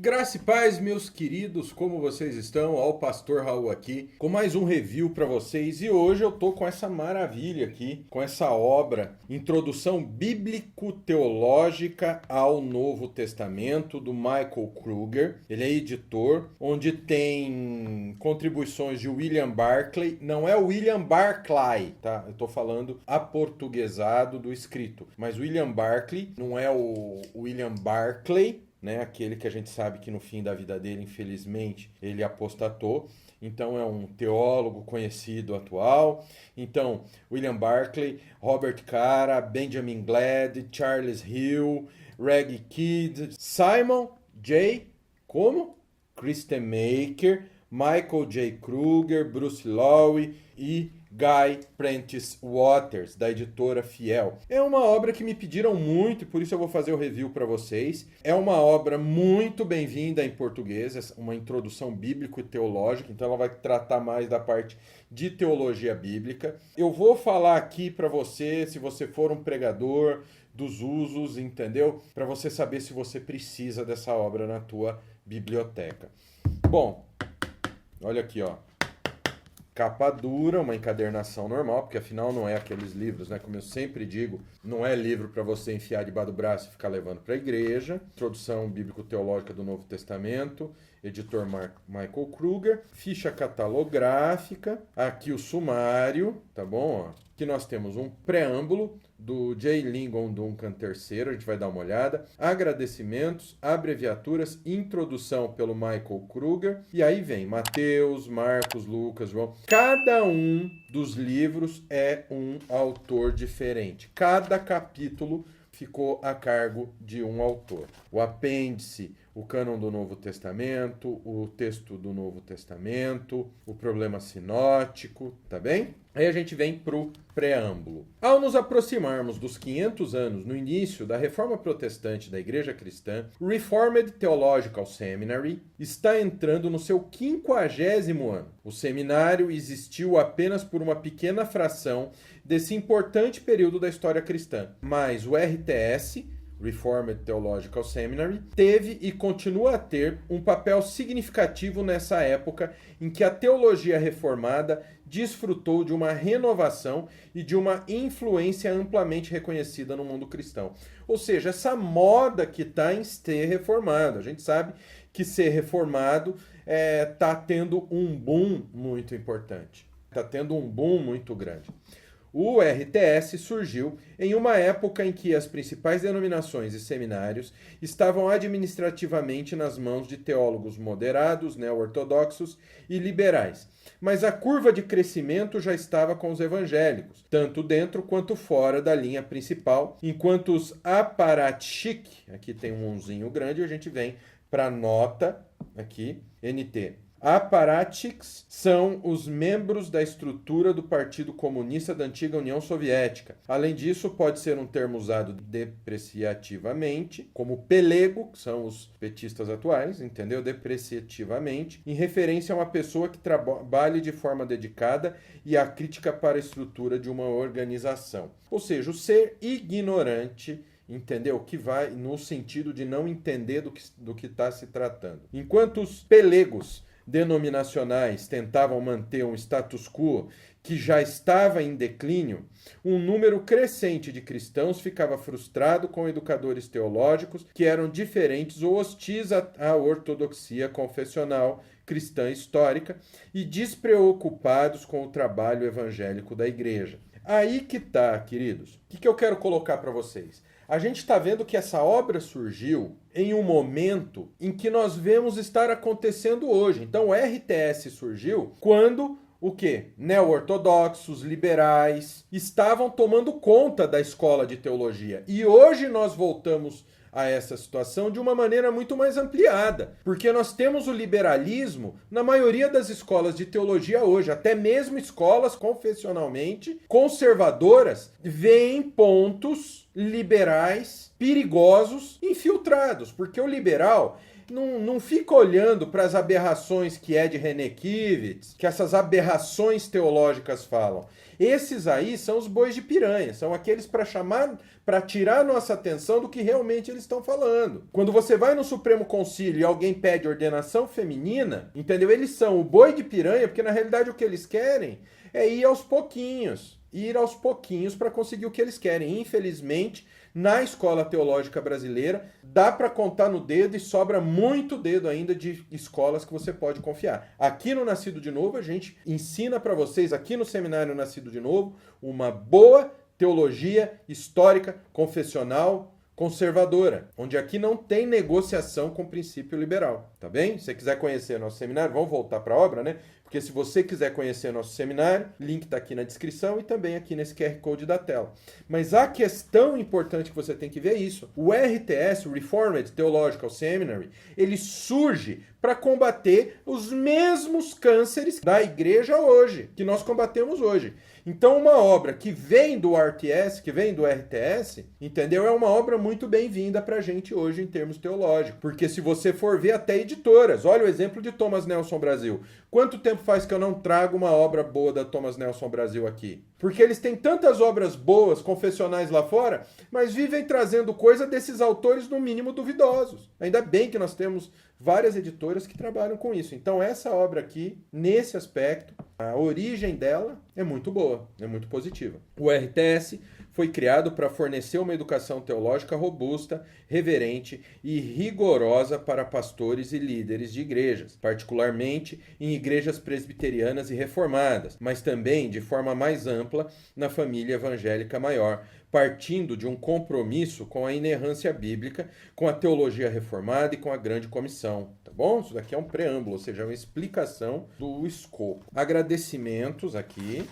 Graça e paz, meus queridos, como vocês estão? Ó, o Pastor Raul aqui com mais um review para vocês e hoje eu tô com essa maravilha aqui, com essa obra, Introdução Bíblico-Teológica ao Novo Testamento, do Michael Kruger. Ele é editor, onde tem contribuições de William Barclay, não é o William Barclay, tá? Eu tô falando aportuguesado do escrito, mas William Barclay não é o William Barclay, né? Aquele que a gente sabe que no fim da vida dele, infelizmente, ele apostatou. Então é um teólogo conhecido atual. Então, William Barclay, Robert Caro, Benjamin Glad, Charles Hill, Reggie Kidd, Simon J. como? Kristen Maker, Michael J. Kruger, Bruce Lowe e Guy Prentice Waters, da editora Fiel. É uma obra que me pediram muito e por isso eu vou fazer o review para vocês. É uma obra muito bem-vinda em português, uma introdução bíblico e teológica, então ela vai tratar mais da parte de teologia bíblica. Eu vou falar aqui para você, se você for um pregador, dos usos, entendeu? Para você saber se você precisa dessa obra na tua biblioteca. Bom, olha aqui, ó. Capa dura, uma encadernação normal, porque afinal não é aqueles livros, né? Como eu sempre digo, não é livro para você enfiar debaixo do braço e ficar levando para a igreja. Introdução bíblico-teológica do Novo Testamento, editor Michael Kruger. Ficha catalográfica, aqui o sumário, tá bom? Ó, aqui nós temos um preâmbulo do J. Lincoln Duncan III, a gente vai dar uma olhada. Agradecimentos, abreviaturas, introdução pelo Michael Kruger. E aí vem Mateus, Marcos, Lucas, João. Cada um dos livros é um autor diferente. Cada capítulo ficou a cargo de um autor. O apêndice, o cânon do Novo Testamento, o texto do Novo Testamento, o problema sinótico, tá bem? Aí a gente vem para o preâmbulo. Ao nos aproximarmos dos 500 anos no início da reforma protestante da Igreja Cristã, o Reformed Theological Seminary está entrando no seu 50º ano. O seminário existiu apenas por uma pequena fração desse importante período da história cristã, mas o RTS, Reformed Theological Seminary, teve e continua a ter um papel significativo nessa época em que a teologia reformada desfrutou de uma renovação e de uma influência amplamente reconhecida no mundo cristão. Ou seja, essa moda que está em ser reformado. A gente sabe que ser reformado está tendo um boom muito importante. Está tendo um boom muito grande. O RTS surgiu em uma época em que as principais denominações e seminários estavam administrativamente nas mãos de teólogos moderados, neo-ortodoxos e liberais. Mas a curva de crescimento já estava com os evangélicos, tanto dentro quanto fora da linha principal, enquanto os apparatchik, aqui tem um unzinho grande, a gente vem para a nota, aqui, NT. Apparatchiks são os membros da estrutura do Partido Comunista da antiga União Soviética. Além disso, pode ser um termo usado depreciativamente, como pelego, que são os petistas atuais, entendeu? Depreciativamente, em referência a uma pessoa que trabalhe de forma dedicada e a crítica para a estrutura de uma organização. Ou seja, o ser ignorante, entendeu? Que vai no sentido de não entender do que está se tratando. Enquanto os pelegos denominacionais tentavam manter um status quo que já estava em declínio, um número crescente de cristãos ficava frustrado com educadores teológicos que eram diferentes ou hostis à ortodoxia confessional cristã histórica e despreocupados com o trabalho evangélico da igreja. Aí que tá, queridos. O que eu quero colocar para vocês? A gente está vendo que essa obra surgiu em um momento em que nós vemos estar acontecendo hoje. Então, o RTS surgiu quando o quê? Neo-ortodoxos, liberais, estavam tomando conta da escola de teologia. E hoje nós voltamos a essa situação de uma maneira muito mais ampliada, porque nós temos o liberalismo na maioria das escolas de teologia hoje, até mesmo escolas confessionalmente conservadoras veem pontos liberais perigosos infiltrados, porque o liberal não fica olhando para as aberrações que Ed Renekiewicz, que essas aberrações teológicas falam. Esses aí são os bois de piranha, são aqueles para tirar nossa atenção do que realmente eles estão falando. Quando você vai no Supremo Concílio e alguém pede ordenação feminina, entendeu? Eles são o boi de piranha, porque na realidade o que eles querem é ir aos pouquinhos para conseguir o que eles querem. Infelizmente, na escola teológica brasileira, dá para contar no dedo e sobra muito dedo ainda de escolas que você pode confiar. Aqui no Nascido de Novo, a gente ensina para vocês, aqui no Seminário Nascido de Novo, uma boa teologia histórica, confessional, conservadora, onde aqui não tem negociação com o princípio liberal, tá bem? Se você quiser conhecer nosso seminário, vamos voltar para a obra, né? Porque se você quiser conhecer nosso seminário, link está aqui na descrição e também aqui nesse QR Code da tela. Mas a questão importante que você tem que ver é isso. O RTS, o Reformed Theological Seminary, ele surge para combater os mesmos cânceres da igreja hoje, que nós combatemos hoje. Então, uma obra que vem do RTS, que vem do RTS, entendeu? É uma obra muito bem-vinda para a gente hoje em termos teológicos. Porque se você for ver até editoras, olha o exemplo de Thomas Nelson Brasil. Quanto tempo faz que eu não trago uma obra boa da Thomas Nelson Brasil aqui? Porque eles têm tantas obras boas, confessionais lá fora, mas vivem trazendo coisa desses autores no mínimo duvidosos. Ainda bem que nós temos várias editoras que trabalham com isso. Então essa obra aqui, nesse aspecto, a origem dela é muito boa, é muito positiva. O RTS foi criado para fornecer uma educação teológica robusta, reverente e rigorosa para pastores e líderes de igrejas, particularmente em igrejas presbiterianas e reformadas, mas também de forma mais ampla na família evangélica maior, partindo de um compromisso com a inerrância bíblica, com a teologia reformada e com a grande comissão. Tá bom? Isso daqui é um preâmbulo, ou seja, uma explicação do escopo. Agradecimentos aqui,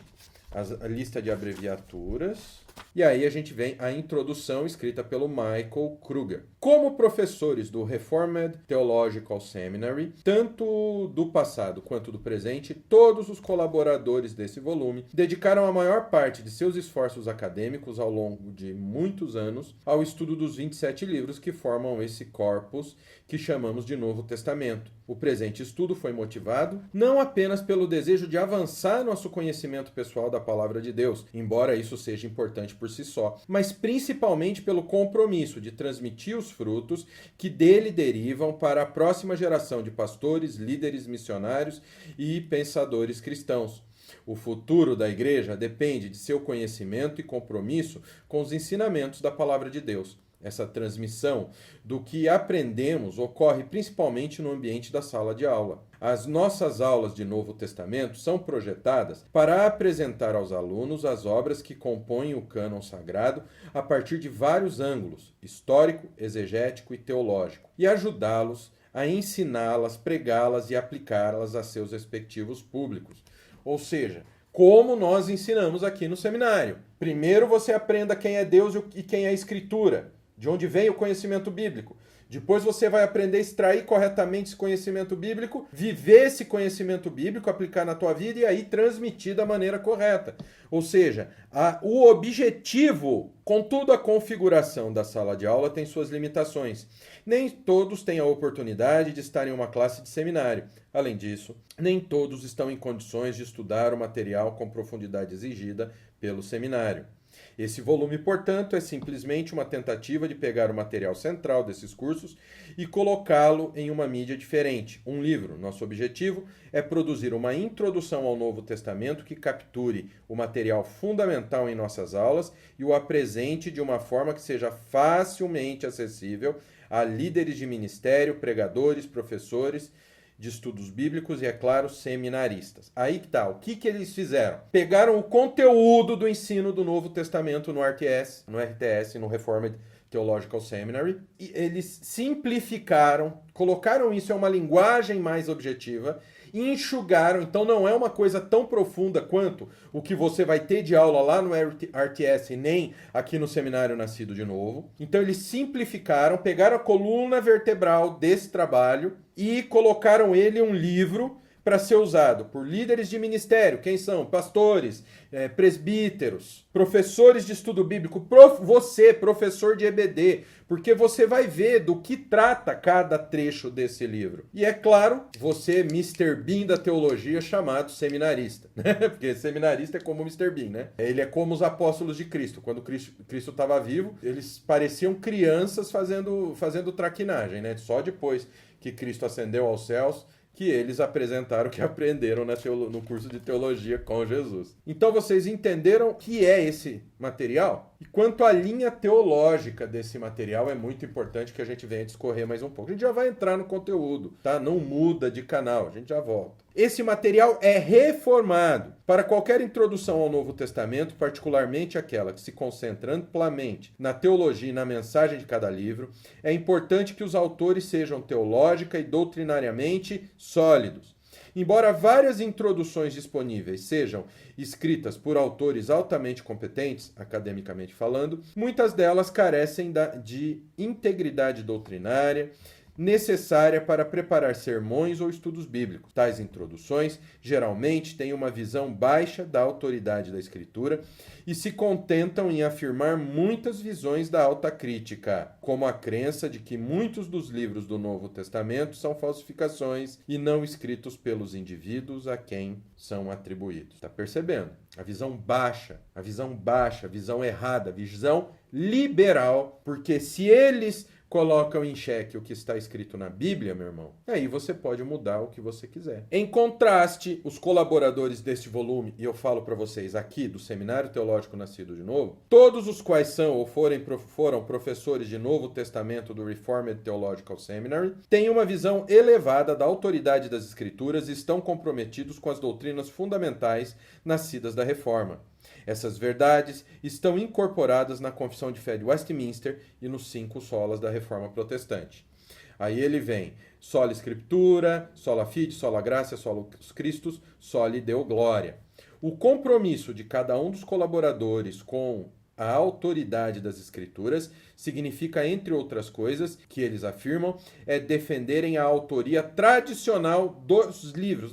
a lista de abreviaturas. E aí a gente vem a introdução escrita pelo Michael Kruger. Como professores do Reformed Theological Seminary, tanto do passado quanto do presente, todos os colaboradores desse volume dedicaram a maior parte de seus esforços acadêmicos ao longo de muitos anos ao estudo dos 27 livros que formam esse corpus que chamamos de Novo Testamento. O presente estudo foi motivado não apenas pelo desejo de avançar nosso conhecimento pessoal da Palavra de Deus, embora isso seja importante por si só, mas principalmente pelo compromisso de transmitir os frutos que dele derivam para a próxima geração de pastores, líderes missionários e pensadores cristãos. O futuro da igreja depende de seu conhecimento e compromisso com os ensinamentos da Palavra de Deus. Essa transmissão do que aprendemos ocorre principalmente no ambiente da sala de aula. As nossas aulas de Novo Testamento são projetadas para apresentar aos alunos as obras que compõem o cânon sagrado a partir de vários ângulos, histórico, exegético e teológico, e ajudá-los a ensiná-las, pregá-las e aplicá-las a seus respectivos públicos. Ou seja, como nós ensinamos aqui no seminário. Primeiro você aprenda quem é Deus e quem é a Escritura, de onde vem o conhecimento bíblico. Depois você vai aprender a extrair corretamente esse conhecimento bíblico, viver esse conhecimento bíblico, aplicar na tua vida e aí transmitir da maneira correta. Ou seja, o objetivo, contudo a configuração da sala de aula tem suas limitações. Nem todos têm a oportunidade de estar em uma classe de seminário. Além disso, nem todos estão em condições de estudar o material com profundidade exigida pelo seminário. Esse volume, portanto, é simplesmente uma tentativa de pegar o material central desses cursos e colocá-lo em uma mídia diferente, um livro. Nosso objetivo é produzir uma introdução ao Novo Testamento que capture o material fundamental em nossas aulas e o apresente de uma forma que seja facilmente acessível a líderes de ministério, pregadores, professores de estudos bíblicos e, é claro, seminaristas. Aí que tá. O que eles fizeram? Pegaram o conteúdo do ensino do Novo Testamento no RTS, no Reformed Theological Seminary, e eles simplificaram, colocaram isso em uma linguagem mais objetiva e enxugaram. Então não é uma coisa tão profunda quanto o que você vai ter de aula lá no RTS nem aqui no Seminário Nascido de Novo. Então eles simplificaram, pegaram a coluna vertebral desse trabalho e colocaram ele em um livro para ser usado por líderes de ministério. Quem são? Pastores, presbíteros, professores de estudo bíblico, você, professor de EBD, porque você vai ver do que trata cada trecho desse livro. E é claro, você, Mr. Bean da teologia, chamado seminarista, né? Porque seminarista é como o Mr. Bean, né? Ele é como os apóstolos de Cristo. Quando Cristo estava vivo, eles pareciam crianças fazendo traquinagem, né? Só depois que Cristo ascendeu aos céus que eles apresentaram o que aprenderam no curso de teologia com Jesus. Então vocês entenderam o que é esse material? E quanto à linha teológica desse material, é muito importante que a gente venha discorrer mais um pouco. A gente já vai entrar no conteúdo, tá? Não muda de canal, a gente já volta. Esse material é reformado. Para qualquer introdução ao Novo Testamento, particularmente aquela que se concentra amplamente na teologia e na mensagem de cada livro, é importante que os autores sejam teológica e doutrinariamente sólidos. Embora várias introduções disponíveis sejam escritas por autores altamente competentes, academicamente falando, muitas delas carecem de integridade doutrinária necessária para preparar sermões ou estudos bíblicos. Tais introduções geralmente têm uma visão baixa da autoridade da Escritura e se contentam em afirmar muitas visões da alta crítica, como a crença de que muitos dos livros do Novo Testamento são falsificações e não escritos pelos indivíduos a quem são atribuídos. Está percebendo? A visão baixa, a visão errada, a visão liberal, porque se eles colocam em xeque o que está escrito na Bíblia, meu irmão, aí você pode mudar o que você quiser. Em contraste, os colaboradores deste volume, e eu falo para vocês aqui do Seminário Teológico Nascido de Novo, todos os quais são ou foram professores de Novo Testamento do Reformed Theological Seminary, têm uma visão elevada da autoridade das Escrituras e estão comprometidos com as doutrinas fundamentais nascidas da Reforma. Essas verdades estão incorporadas na Confissão de Fé de Westminster e nos 5 solas da Reforma Protestante. Aí ele vem sola Scriptura, sola Fide, sola Gratia, sola Christus, soli Deo Gloria. O compromisso de cada um dos colaboradores com a autoridade das Escrituras significa, entre outras coisas, que eles afirmam, é defenderem a autoria tradicional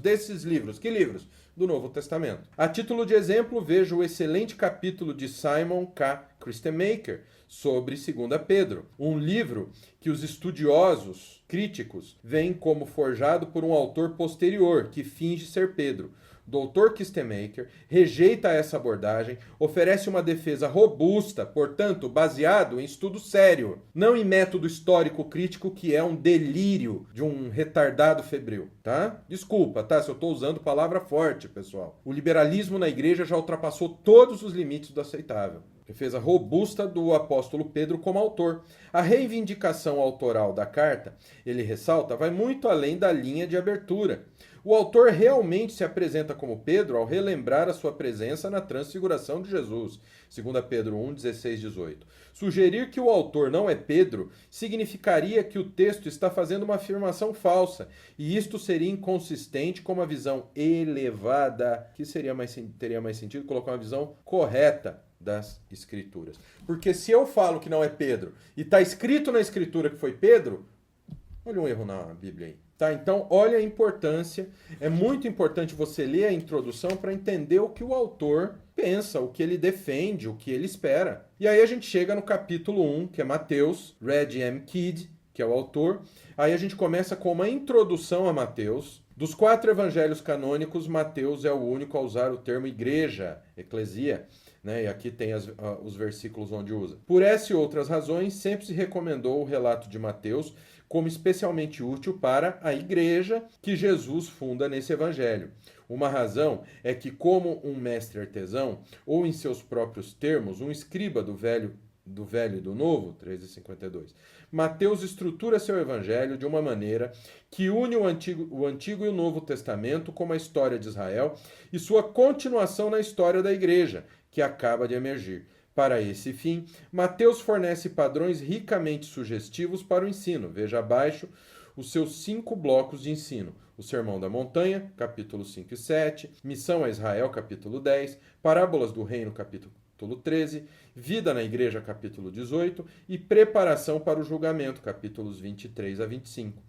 desses livros. Que livros? Do Novo Testamento. A título de exemplo, vejo o excelente capítulo de Simon K. Christemaker sobre 2 Pedro, um livro que os estudiosos críticos veem como forjado por um autor posterior, que finge ser Pedro. Dr. Christemaker rejeita essa abordagem, oferece uma defesa robusta, portanto, baseado em estudo sério, não em método histórico crítico que é um delírio de um retardado febril, tá? Desculpa, tá? Se eu estou usando palavra forte, pessoal. O liberalismo na igreja já ultrapassou todos os limites do aceitável. Defesa robusta do apóstolo Pedro como autor. A reivindicação autoral da carta, ele ressalta, vai muito além da linha de abertura. O autor realmente se apresenta como Pedro ao relembrar a sua presença na transfiguração de Jesus, 2 Pedro 1, 16, 18. Sugerir que o autor não é Pedro significaria que o texto está fazendo uma afirmação falsa, e isto seria inconsistente com uma visão elevada, que teria mais sentido colocar uma visão correta das Escrituras. Porque se eu falo que não é Pedro, e está escrito na Escritura que foi Pedro, olha um erro na Bíblia aí. Tá, então, olha a importância. É muito importante você ler a introdução para entender o que o autor pensa, o que ele defende, o que ele espera. E aí a gente chega no capítulo 1, que é Mateus, Red M. Kidd, que é o autor. Aí a gente começa com uma introdução a Mateus. Dos 4 evangelhos canônicos, Mateus é o único a usar o termo igreja, eclesia, né? E aqui tem os versículos onde usa. Por essa e outras razões, sempre se recomendou o relato de Mateus como especialmente útil para a igreja que Jesus funda nesse evangelho. Uma razão é que, como um mestre artesão, ou em seus próprios termos, um escriba do Velho e do Novo, 3:52, Mateus estrutura seu evangelho de uma maneira que une o Antigo e o Novo Testamento como a história de Israel e sua continuação na história da igreja, que acaba de emergir. Para esse fim, Mateus fornece padrões ricamente sugestivos para o ensino. Veja abaixo os seus 5 blocos de ensino. O Sermão da Montanha, capítulos 5 e 7, Missão a Israel, capítulo 10, Parábolas do Reino, capítulo 13, Vida na Igreja, capítulo 18 e Preparação para o Julgamento, capítulos 23 a 25.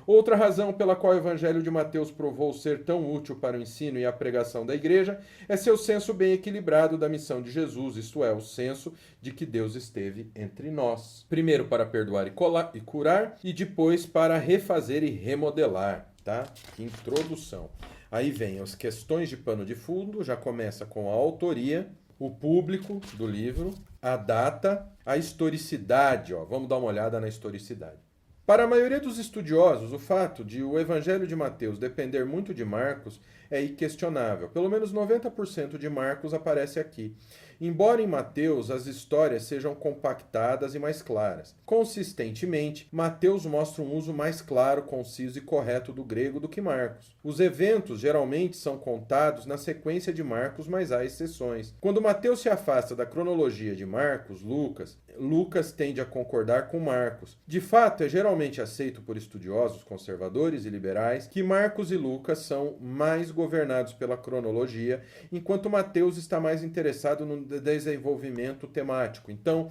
Outra razão pela qual o Evangelho de Mateus provou ser tão útil para o ensino e a pregação da igreja é seu senso bem equilibrado da missão de Jesus, isto é, o senso de que Deus esteve entre nós. Primeiro para perdoar e curar, e depois para refazer e remodelar, tá? Que introdução. Aí vem as questões de pano de fundo, já começa com a autoria, o público do livro, a data, a historicidade, ó. Vamos dar uma olhada na historicidade. Para a maioria dos estudiosos, o fato de o Evangelho de Mateus depender muito de Marcos é inquestionável. Pelo menos 90% de Marcos aparece aqui. Embora em Mateus as histórias sejam compactadas e mais claras. Consistentemente, Mateus mostra um uso mais claro, conciso e correto do grego do que Marcos. Os eventos geralmente são contados na sequência de Marcos, mas há exceções. Quando Mateus se afasta da cronologia de Marcos, Lucas tende a concordar com Marcos. De fato, é geralmente aceito por estudiosos conservadores e liberais que Marcos e Lucas são mais governados pela cronologia, enquanto Mateus está mais interessado no desenvolvimento temático. Então,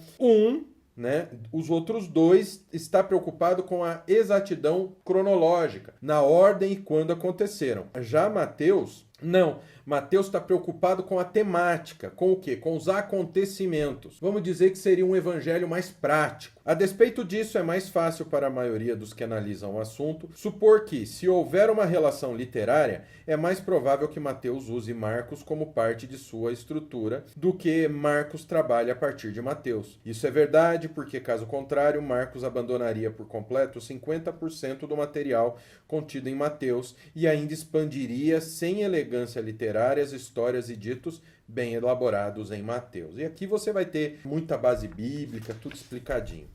os outros dois está preocupado com a exatidão cronológica, na ordem e quando aconteceram. Já Mateus, não. Mateus está preocupado com a temática, com o quê? Com os acontecimentos. Vamos dizer que seria um evangelho mais prático. A despeito disso, é mais fácil para a maioria dos que analisam o assunto supor que, se houver uma relação literária, é mais provável que Mateus use Marcos como parte de sua estrutura do que Marcos trabalhe a partir de Mateus. Isso é verdade porque, caso contrário, Marcos abandonaria por completo 50% do material contido em Mateus e ainda expandiria sem elegância literária as histórias e ditos bem elaborados em Mateus. E aqui você vai ter muita base bíblica, tudo explicadinho.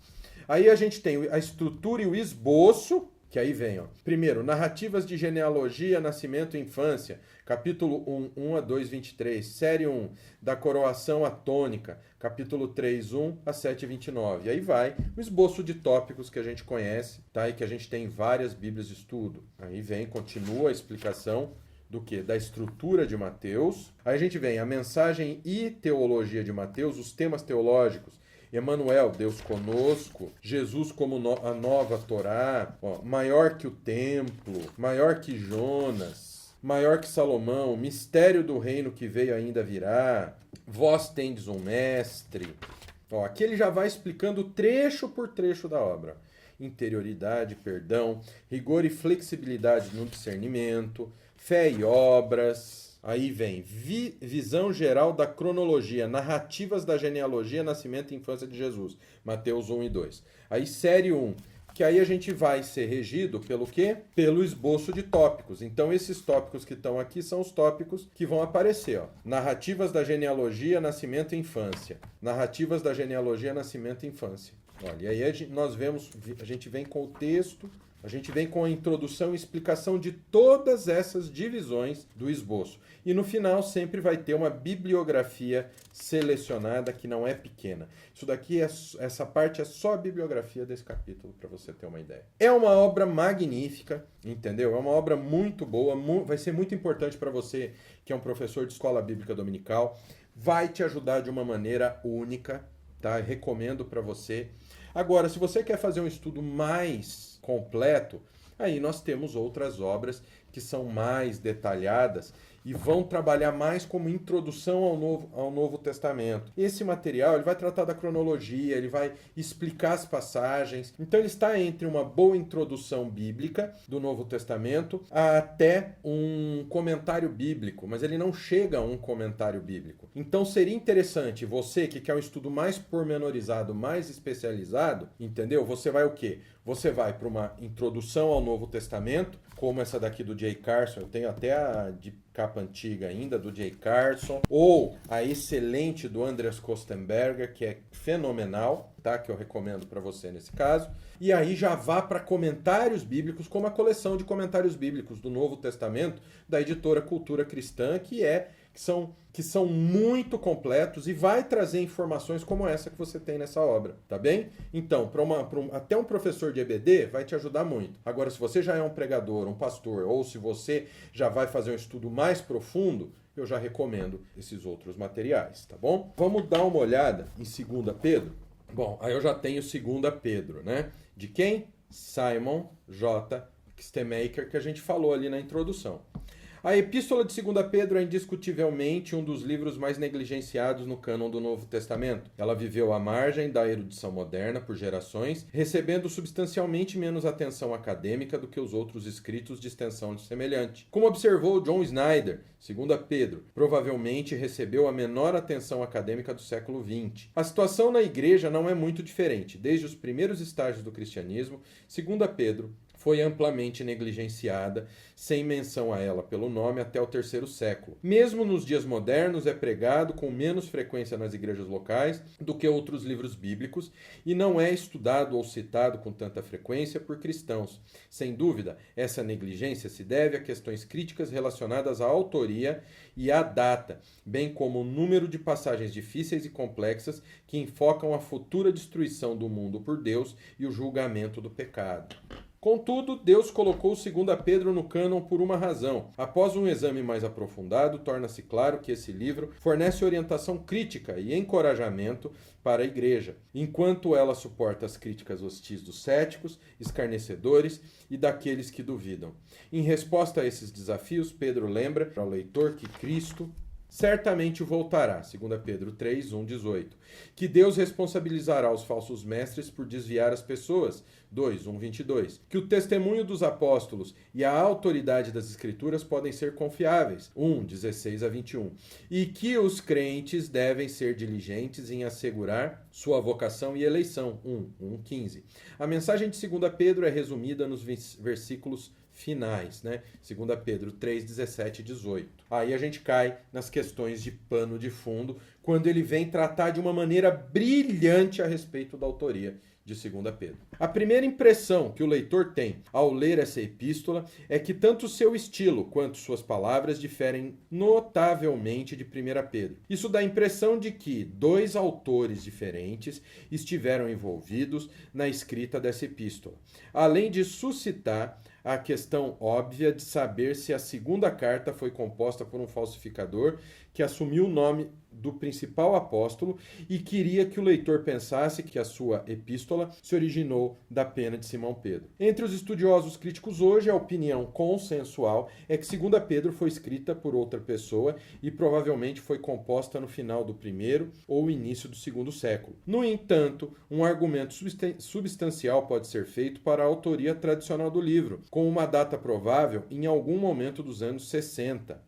Aí a gente tem a estrutura e o esboço, que aí vem, ó. Primeiro, narrativas de genealogia, nascimento e infância, capítulo 1 a 2, 23. Série 1, da coroação à tônica, capítulo 3, 1 a 7, 29. E aí vai o esboço de tópicos que a gente conhece, tá? E que a gente tem em várias bíblias de estudo. Aí vem, continua a explicação do que? Da estrutura de Mateus. Aí a gente vem a mensagem e teologia de Mateus, os temas teológicos. Emanuel, Deus conosco, Jesus como a nova Torá, ó, maior que o templo, maior que Jonas, maior que Salomão, mistério do reino que veio ainda virá, vós tendes um mestre. Ó, aqui ele já vai explicando trecho por trecho da obra. Interioridade, perdão, rigor e flexibilidade no discernimento, fé e obras. Aí vem visão geral da cronologia, narrativas da genealogia, nascimento e infância de Jesus, Mateus 1 e 2. Aí série 1, que aí a gente vai ser regido pelo quê? Pelo esboço de tópicos. Então esses tópicos que estão aqui são os tópicos que vão aparecer, ó. Narrativas da genealogia, nascimento e infância. Narrativas da genealogia, nascimento e infância. Olha, e aí a gente vem com o texto, a gente vem com a introdução e explicação de todas essas divisões do esboço. E no final sempre vai ter uma bibliografia selecionada que não é pequena. Isso daqui, essa parte é só a bibliografia desse capítulo, para você ter uma ideia. É uma obra magnífica, entendeu? É uma obra muito boa, vai ser muito importante para você que é um professor de escola bíblica dominical. Vai te ajudar de uma maneira única, tá? Eu recomendo para você. Agora, se você quer fazer um estudo mais completo, aí nós temos outras obras que são mais detalhadas e vão trabalhar mais como introdução ao Novo Testamento. Esse material ele vai tratar da cronologia, ele vai explicar as passagens. Então ele está entre uma boa introdução bíblica do Novo Testamento até um comentário bíblico, mas ele não chega a um comentário bíblico. Então seria interessante você que quer um estudo mais pormenorizado, mais especializado, entendeu? Você vai o quê? Você vai para uma introdução ao Novo Testamento, como essa daqui do J. Carson, eu tenho até a de capa antiga ainda, do J. Carson, ou a excelente do Andreas Kostenberger, que é fenomenal, tá? Que eu recomendo para você nesse caso. E aí já vá para comentários bíblicos, como a coleção de comentários bíblicos do Novo Testamento, da editora Cultura Cristã, que são muito completos e vai trazer informações como essa que você tem nessa obra, tá bem? Então, até um professor de EBD vai te ajudar muito. Agora, se você já é um pregador, um pastor, ou se você já vai fazer um estudo mais profundo, eu já recomendo esses outros materiais, tá bom? Vamos dar uma olhada em 2 Pedro? Bom, aí eu já tenho 2 Pedro, né? De quem? Simon J. Stemaker, que a gente falou ali na introdução. A Epístola de 2 Pedro é indiscutivelmente um dos livros mais negligenciados no cânon do Novo Testamento. Ela viveu à margem da erudição moderna por gerações, recebendo substancialmente menos atenção acadêmica do que os outros escritos de extensão semelhante. Como observou John Snyder, 2 Pedro provavelmente recebeu a menor atenção acadêmica do século XX. A situação na igreja não é muito diferente. Desde os primeiros estágios do cristianismo, 2 Pedro foi amplamente negligenciada, sem menção a ela pelo nome, até o terceiro século. Mesmo nos dias modernos, é pregado com menos frequência nas igrejas locais do que outros livros bíblicos e não é estudado ou citado com tanta frequência por cristãos. Sem dúvida, essa negligência se deve a questões críticas relacionadas à autoria e à data, bem como o número de passagens difíceis e complexas que enfocam a futura destruição do mundo por Deus e o julgamento do pecado. Contudo, Deus colocou 2 Pedro no cânon por uma razão. Após um exame mais aprofundado, torna-se claro que esse livro fornece orientação crítica e encorajamento para a igreja, enquanto ela suporta as críticas hostis dos céticos, escarnecedores e daqueles que duvidam. Em resposta a esses desafios, Pedro lembra ao leitor que Cristo certamente voltará, 2 Pedro 3, 1, 18, que Deus responsabilizará os falsos mestres por desviar as pessoas, 2, 1, 22, que o testemunho dos apóstolos e a autoridade das escrituras podem ser confiáveis, 1, 16 a 21, e que os crentes devem ser diligentes em assegurar sua vocação e eleição, 1, 15. A mensagem de 2 Pedro é resumida nos versículos finais, né? 2 Pedro 3, 17 e 18. Aí a gente cai nas questões de pano de fundo, quando ele vem tratar de uma maneira brilhante a respeito da autoria de 2 Pedro. A primeira impressão que o leitor tem ao ler essa epístola é que tanto seu estilo quanto suas palavras diferem notavelmente de 1 Pedro. Isso dá a impressão de que dois autores diferentes estiveram envolvidos na escrita dessa epístola, além de suscitar a questão óbvia de saber se a segunda carta foi composta por um falsificador que assumiu o nome do principal apóstolo e queria que o leitor pensasse que a sua epístola se originou da pena de Simão Pedro. Entre os estudiosos críticos hoje, a opinião consensual é que 2 Pedro foi escrita por outra pessoa e provavelmente foi composta no final do primeiro ou início do segundo século. No entanto, um argumento substancial pode ser feito para a autoria tradicional do livro, com uma data provável em algum momento dos anos 60.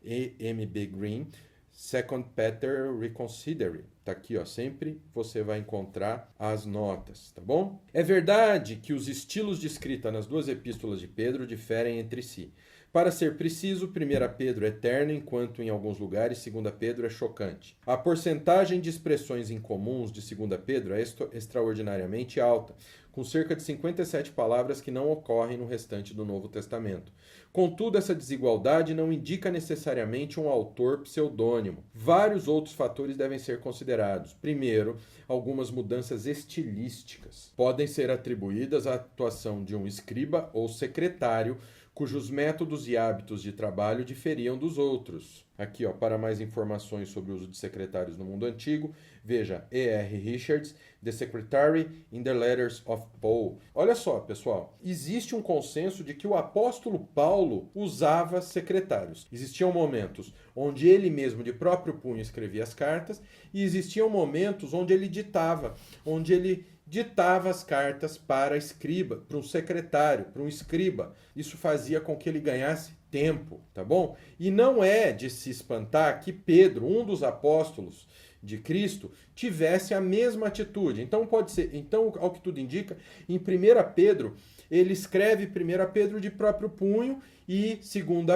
E.M.B. Green, 2 Peter Reconsidered. Tá aqui, sempre você vai encontrar as notas, tá bom? É verdade que os estilos de escrita nas duas epístolas de Pedro diferem entre si. Para ser preciso, 1 Pedro é terno, enquanto em alguns lugares 2 Pedro é chocante. A porcentagem de expressões incomuns de 2 Pedro é extraordinariamente alta, com cerca de 57 palavras que não ocorrem no restante do Novo Testamento. Contudo, essa desigualdade não indica necessariamente um autor pseudônimo. Vários outros fatores devem ser considerados. Primeiro, algumas mudanças estilísticas podem ser atribuídas à atuação de um escriba ou secretário, cujos métodos e hábitos de trabalho diferiam dos outros. Aqui, para mais informações sobre o uso de secretários no mundo antigo, veja E.R. Richards, The Secretary in the Letters of Paul. Olha só, pessoal, existe um consenso de que o apóstolo Paulo usava secretários. Existiam momentos onde ele mesmo, de próprio punho, escrevia as cartas, e existiam momentos onde ele ditava as cartas para escriba, para um secretário, para um escriba. Isso fazia com que ele ganhasse tempo, tá bom? E não é de se espantar que Pedro, um dos apóstolos de Cristo, tivesse a mesma atitude. Então pode ser, ao que tudo indica, em 1 Pedro, ele escreve 1 Pedro de próprio punho e 2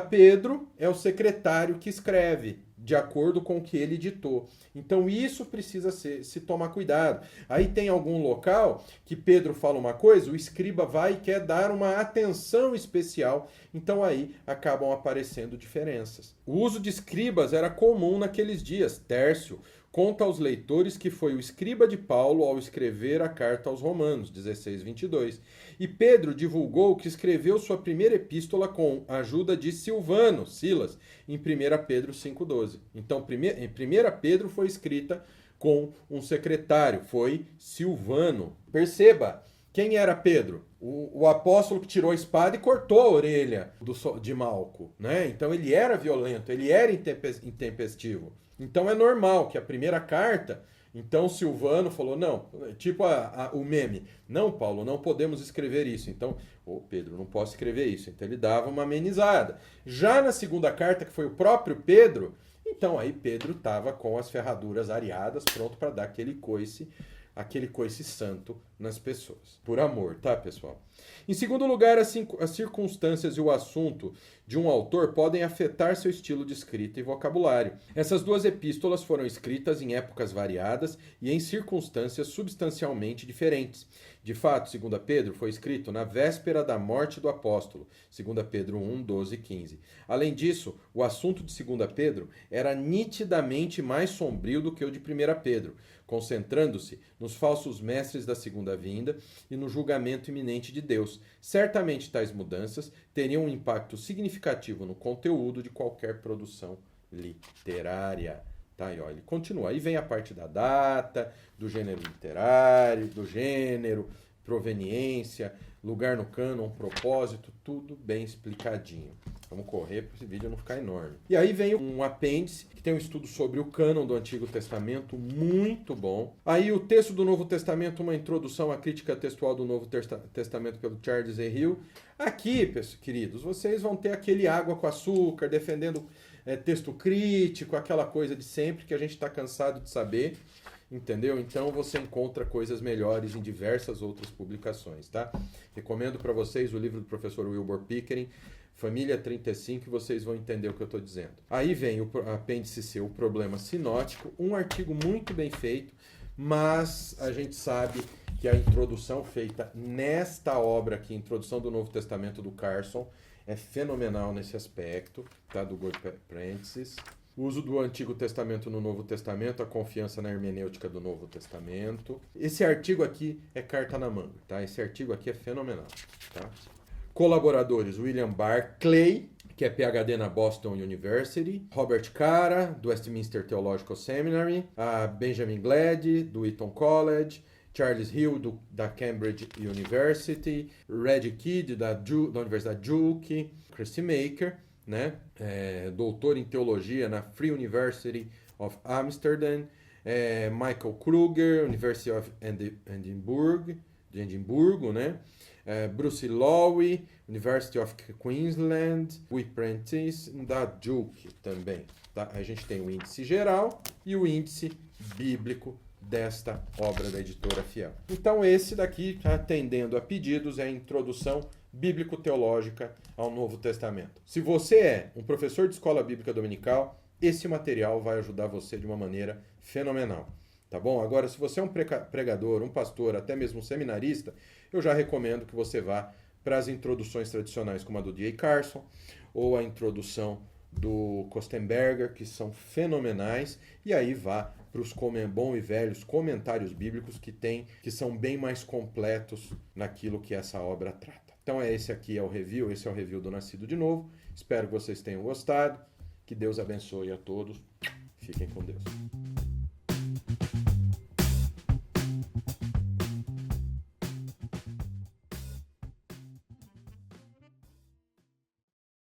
Pedro é o secretário que escreve, de acordo com o que ele ditou. Então isso precisa se tomar cuidado. Aí tem algum local que Pedro fala uma coisa, o escriba vai e quer dar uma atenção especial, então aí acabam aparecendo diferenças. O uso de escribas era comum naqueles dias. Tércio conta aos leitores que foi o escriba de Paulo ao escrever a carta aos Romanos, 16, 22. E Pedro divulgou que escreveu sua primeira epístola com a ajuda de Silvano, Silas, em 1 Pedro 5,12. Então, 1 Pedro foi escrita com um secretário, foi Silvano. Perceba Quem era Pedro? O apóstolo que tirou a espada e cortou a orelha de Malco, né? Então ele era violento, ele era intempestivo. Então é normal que a primeira carta, então Silvano falou, não, tipo o meme, não, Paulo, não podemos escrever isso. Então, Pedro, não posso escrever isso. Então ele dava uma amenizada. Já na segunda carta, que foi o próprio Pedro, então aí Pedro estava com as ferraduras areadas, pronto para dar aquele coice santo nas pessoas. Por amor, tá, pessoal? Em segundo lugar, as circunstâncias e o assunto de um autor podem afetar seu estilo de escrita e vocabulário. Essas duas epístolas foram escritas em épocas variadas e em circunstâncias substancialmente diferentes. De fato, 2 Pedro foi escrito na véspera da morte do apóstolo, 2 Pedro 1, 12 e 15. Além disso, o assunto de 2 Pedro era nitidamente mais sombrio do que o de 1 Pedro, concentrando-se nos falsos mestres da segunda vinda e no julgamento iminente de Deus. Certamente tais mudanças teriam um impacto significativo no conteúdo de qualquer produção literária. Tá, e olha, ele continua. Aí vem a parte da data, do gênero literário, do gênero, proveniência, lugar no cânon, propósito, tudo bem explicadinho. Vamos correr para esse vídeo não ficar enorme. E aí vem um apêndice, que tem um estudo sobre o cânon do Antigo Testamento, muito bom. Aí o texto do Novo Testamento, uma introdução à crítica textual do Novo Testamento pelo Charles E. Hill. Aqui, queridos, vocês vão ter aquele água com açúcar, defendendo texto crítico, aquela coisa de sempre que a gente está cansado de saber. Entendeu? Então você encontra coisas melhores em diversas outras publicações, tá? Recomendo para vocês o livro do professor Wilbur Pickering, Família 35, e vocês vão entender o que eu estou dizendo. Aí vem o apêndice C, o problema sinótico, um artigo muito bem feito, mas a gente sabe que a introdução feita nesta obra aqui, Introdução do Novo Testamento do Carson, é fenomenal nesse aspecto, tá? Do Good Prentices. O uso do Antigo Testamento no Novo Testamento, a confiança na hermenêutica do Novo Testamento. Esse artigo aqui é carta na manga, tá? Esse artigo aqui é fenomenal, tá? Colaboradores, William Barclay, que é PhD na Boston University, Robert Cara, do Westminster Theological Seminary, a Benjamin Glad, do Eton College, Charles Hill, da Cambridge University, Reggie Kidd, da Universidade Duke, Christy Maker, né? Doutor em teologia na Free University of Amsterdam, Michael Kruger, University of Edimburgo, né? Bruce Lowy, University of Queensland, Will Prentice, da Duke também. Tá? A gente tem o índice geral e o índice bíblico desta obra da editora Fiel. Então esse daqui, atendendo a pedidos, é a introdução bíblico-teológica ao Novo Testamento. Se você é um professor de escola bíblica dominical, esse material vai ajudar você de uma maneira fenomenal. Tá bom? Agora, se você é um pregador, um pastor, até mesmo um seminarista, eu já recomendo que você vá para as introduções tradicionais como a do D.A. Carson ou a introdução do Kostenberger, que são fenomenais, e aí vá para os bons e velhos comentários bíblicos que são bem mais completos naquilo que essa obra trata. Então esse é o review do Nascido de Novo. Espero que vocês tenham gostado. Que Deus abençoe a todos. Fiquem com Deus.